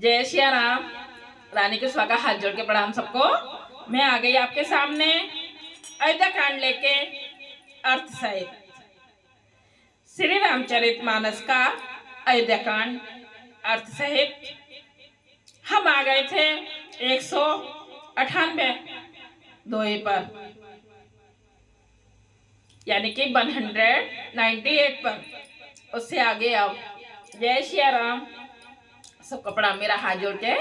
जय सिया राम। रानी के स्वागत, हाथ जोड़ के प्रणाम सबको। मैं आ गई आपके सामने अयोध्या कांड लेके अर्थ सहित श्री रामचरितमानस का अयोध्या कांड अर्थ सहित। हम आ गए थे 198 दोहे पर, यानी कि 198 पर। उससे आगे अब जय सिया राम। सब कपड़ा मेरा हाथ जोड़ के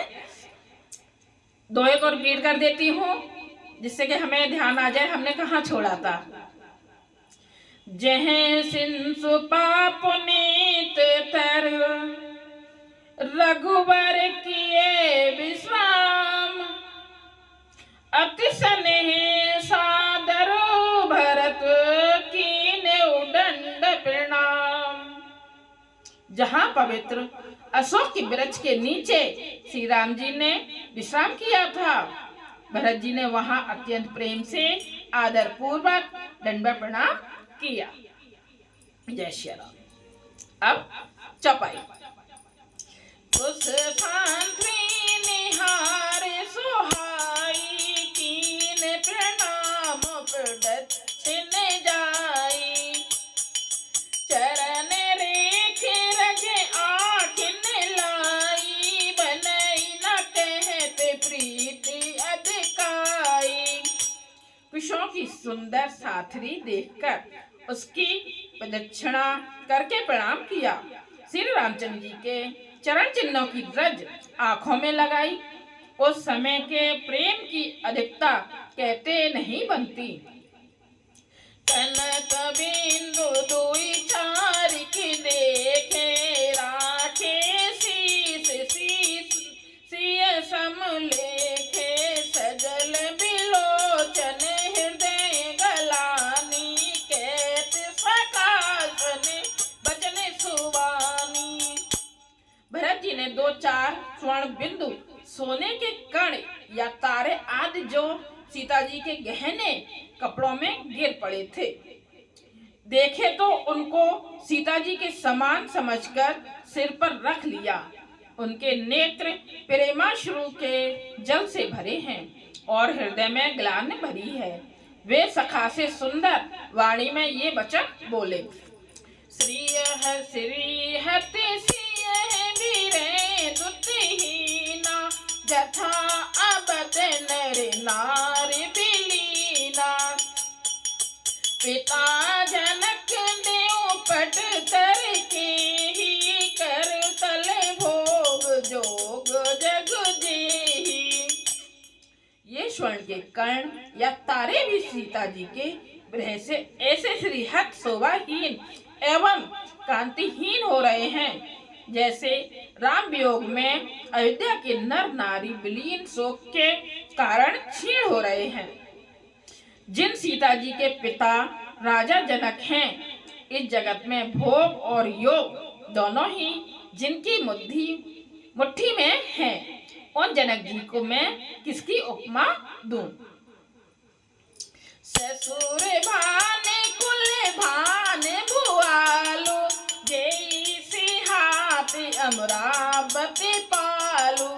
दोहे को रिपीट कर देती हूँ, जिससे कि हमें ध्यान आ जाए हमने कहाँ छोड़ा था। जह सिंसु पुनीत तर रघुबर किए विश्राम, अति स्नेह सादर भरत कीने उदंड प्रणाम। जहाँ पवित्र अशोक के वृक्ष के नीचे श्री राम जी ने विश्राम किया था, भरत जी ने वहां अत्यंत प्रेम से आदर पूर्वक दंडवत प्रणाम किया। जय श्री राम। अब चौपाई। उस सांत्वी निहार सुहाई, कीन प्रणाम प्रदक्षिण जाई। चरण रेख रज आखिन लाई, बनई न कहते प्रीति अधिकाई। कुशों की सुंदर साथरी देखकर उसकी प्रदक्षिणा करके प्रणाम किया। श्री रामचंद्र जी के चरण चिन्हों की रज आंखों में लगाई। उस समय के प्रेम की अधिकता कहते नहीं बनती। कनक बिंदु दुई चारिक देखे, राखे शीस शीस सिय समलेखे। सजल बिलोचन हृदय गलानी, कहत प्रकाशन बचन सुवानी। भरत जी ने 2-4 स्वर्ण बिंदु, सोने के कण या तारे आदि जो सीता जी के गहने कपड़ों में गिर पड़े थे, देखे तो उनको सीता जी के समान समझकर सिर पर रख लिया। उनके नेत्र प्रेमाश्रु के जल से भरे हैं और हृदय में ग्लानि भरी है। वे सखा से सुंदर वाणी में ये वचन बोले। श्री हति दुतहीना, जथा अबद नर नारी बिलीना। पिता जनक देव पट तर के ही, कर तल भोग जोग जग जेहि। ये स्वर्ण के कर्ण या तारे भी सीता जी के ग्रह से ऐसे श्रीहत शोभाहीन एवं कांतिहीन हो रहे हैं, जैसे राम वियोग में अयोध्या के नर नारी विलीन शोक के कारण क्षीण हो रहे हैं। जिन सीता जी के पिता राजा जनक हैं, इस जगत में भोग और योग दोनों ही जिनकी मुट्ठी में हैं, उन जनक जी को मैं किसकी उपमा दूं। ससुर भाने कुल भाने भुआलो, जैसी हाथ अमरावती पालू।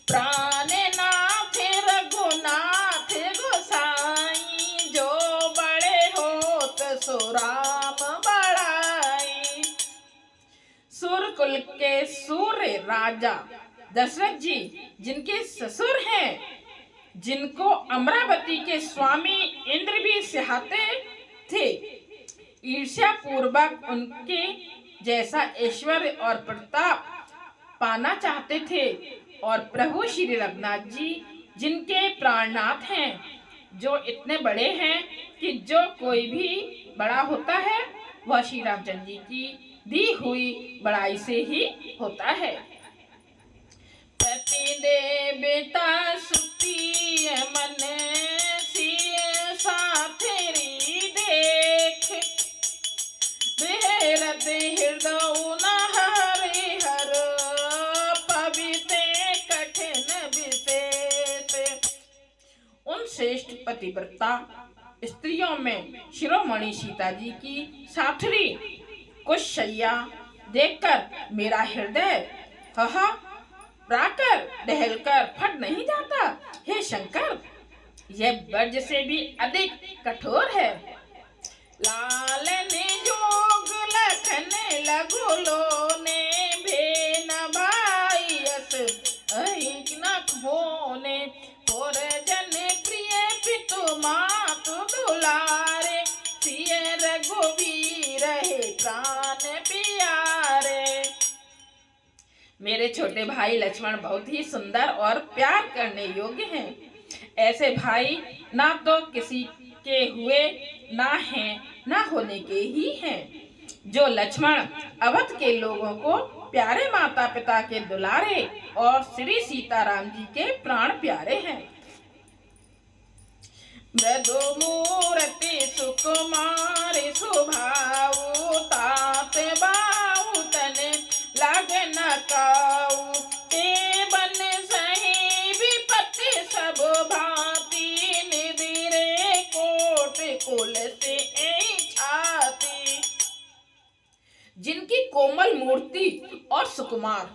प्राण नाथ रघुनाथ गोसाई, जो बड़े होत सो राम बड़ाई। सूरकुल के सूर्य राजा दशरथ जी जिनके ससुर हैं, जिनको अमरावती के स्वामी इंद्र भी सिहाते थे, ईर्ष्या पूर्वक उनके जैसा ऐश्वर्य और प्रताप पाना चाहते थे। और प्रभु श्री रघुनाथ जी जिनके प्राणनाथ हैं, जो इतने बड़े हैं कि जो कोई भी बड़ा होता है वह श्री रामचंद्र जी की दी हुई बड़ाई से ही होता है। पति देवता सुती मन सिय साथरी देख, बेहरत हृदय न हरि हर, पवित्र कठिन विशेष। उन श्रेष्ठ पतिव्रता स्त्रियों में शिरोमणि सीता जी की साथरी कुशैया देखकर मेरा हृदय हा राकर टहलकर फट नहीं जाता। हे शंकर, यह वज्र से भी अधिक कठोर है। लाल ने जोग लखन लघु लोने, भेन भाई यस अहिक न होने। और जन प्रिय पितु मातु दुलारे, सिय रघुवीर हे प्राण प्यारे। मेरे छोटे भाई लक्ष्मण बहुत ही सुंदर और प्यार करने योग्य हैं। ऐसे भाई ना तो किसी के हुए, ना हैं, ना होने के ही हैं। जो लक्ष्मण अवध के लोगों को प्यारे, माता पिता के दुलारे और श्री सीताराम जी के प्राण प्यारे हैं। मृदु मूर्ति सुकुमार सुभाऊ, तात बाऊ तन लगन काऊ। ते बन सही विपत्ति सब भांति, निधिरे कोट कुल से छाती। जिनकी कोमल मूर्ति और सुकुमार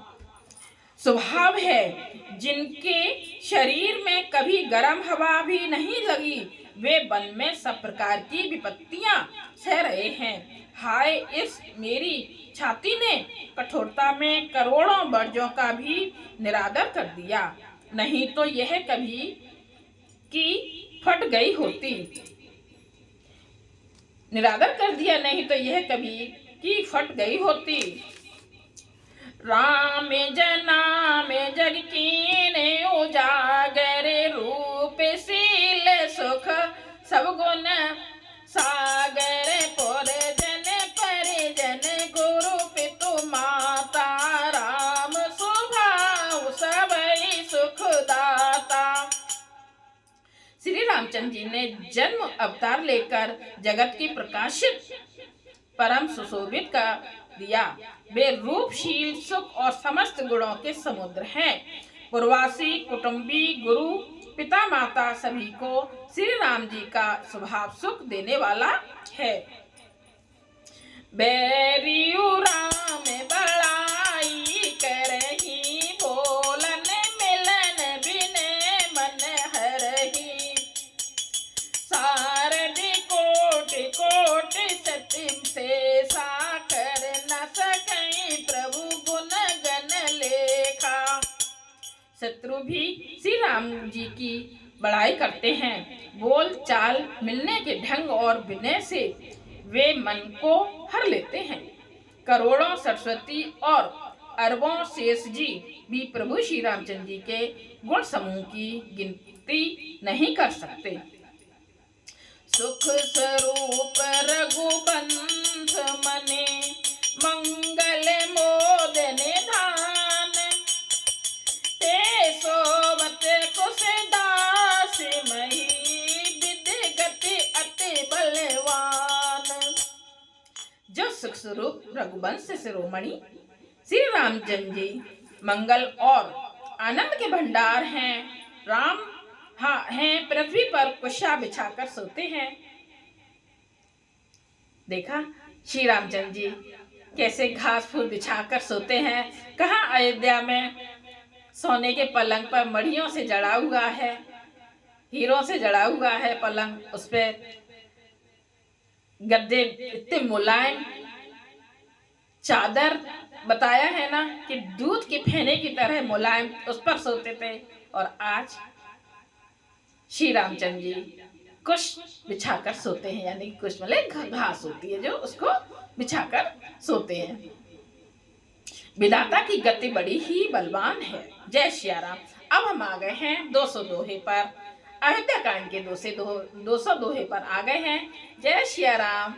स्वभाव है, जिनके शरीर में कभी गर्म हवा भी नहीं लगी, वे वन में सब प्रकार की विपत्तियां सह रहे हैं। हाय, इस मेरी छाती ने कठोरता में करोड़ों वर्जों का भी निरादर कर दिया, नहीं तो यह कभी की फट गई होती। निरादर कर दिया, नहीं तो यह कभी की फट गई होती। राम जनाम जग कीने उजागर, रूप शील सुख सब गुण सागर। पुर जन परिजन गुरु पितु माता, राम स्वभाव सबई सुख दाता। श्री रामचंद्र जी ने जन्म अवतार लेकर जगत की प्रकाशित परम सुशोभित का दिया। वे रूपशील, सुख और समस्त गुणों के समुद्र हैं। पूर्वासी, कुटुंबी, गुरु, पिता, माता सभी को श्री राम जी का स्वभाव सुख देने वाला है। बैरियू राम बड़ाई करही, बोलन मिलन बिने मन हरही। सारद कोट कोट सतिम से साकर, न सकई प्रभु गुण गण लेखा। शत्रु भी श्री राम जी की बड़ाई करते हैं। बोल चाल, मिलने के ढंग और विनय से वे मन को हर लेते हैं। करोड़ों सरस्वती और अरबों शेष जी भी प्रभु श्री रामचंद्र जी के गुण समूह की गिनती नहीं कर सकते। सुख स्वरूप रघुबंध मने, मंगल मोद निधान। ते सोवत कुश दास मही, विधि गति अति बलवान। जो सुख स्वरूप रघुवंश शिरोमणि श्री रामचंद्र जी मंगल और आनंद के भंडार हैं। राम हैं, पृथ्वी पर कुशा बिछाकर सोते हैं। देखा श्री रामचंद्र जी कैसे घास फूस बिछाकर सोते हैं। कहाँ अयोध्या में सोने के पलंग पर मड़ियों से जड़ा हुआ है, हीरों से जड़ा हुआ है पलंग। उस पे गद्दे इतने मुलायम, चादर बताया है ना कि दूध के फेने की तरह मुलायम, उस पर सोते थे। और आज श्री रामचंद्र जी कुश बिछाकर सोते हैं, यानी कुश मतलब घास होती है जो, उसको बिछाकर सोते हैं। विधाता की गति बड़ी ही बलवान है। जय श्री राम। अब हम आ गए हैं 200 दोहे पर। अयोध्या कांड के 200 दोहे पर आ गए हैं। जय श्री राम।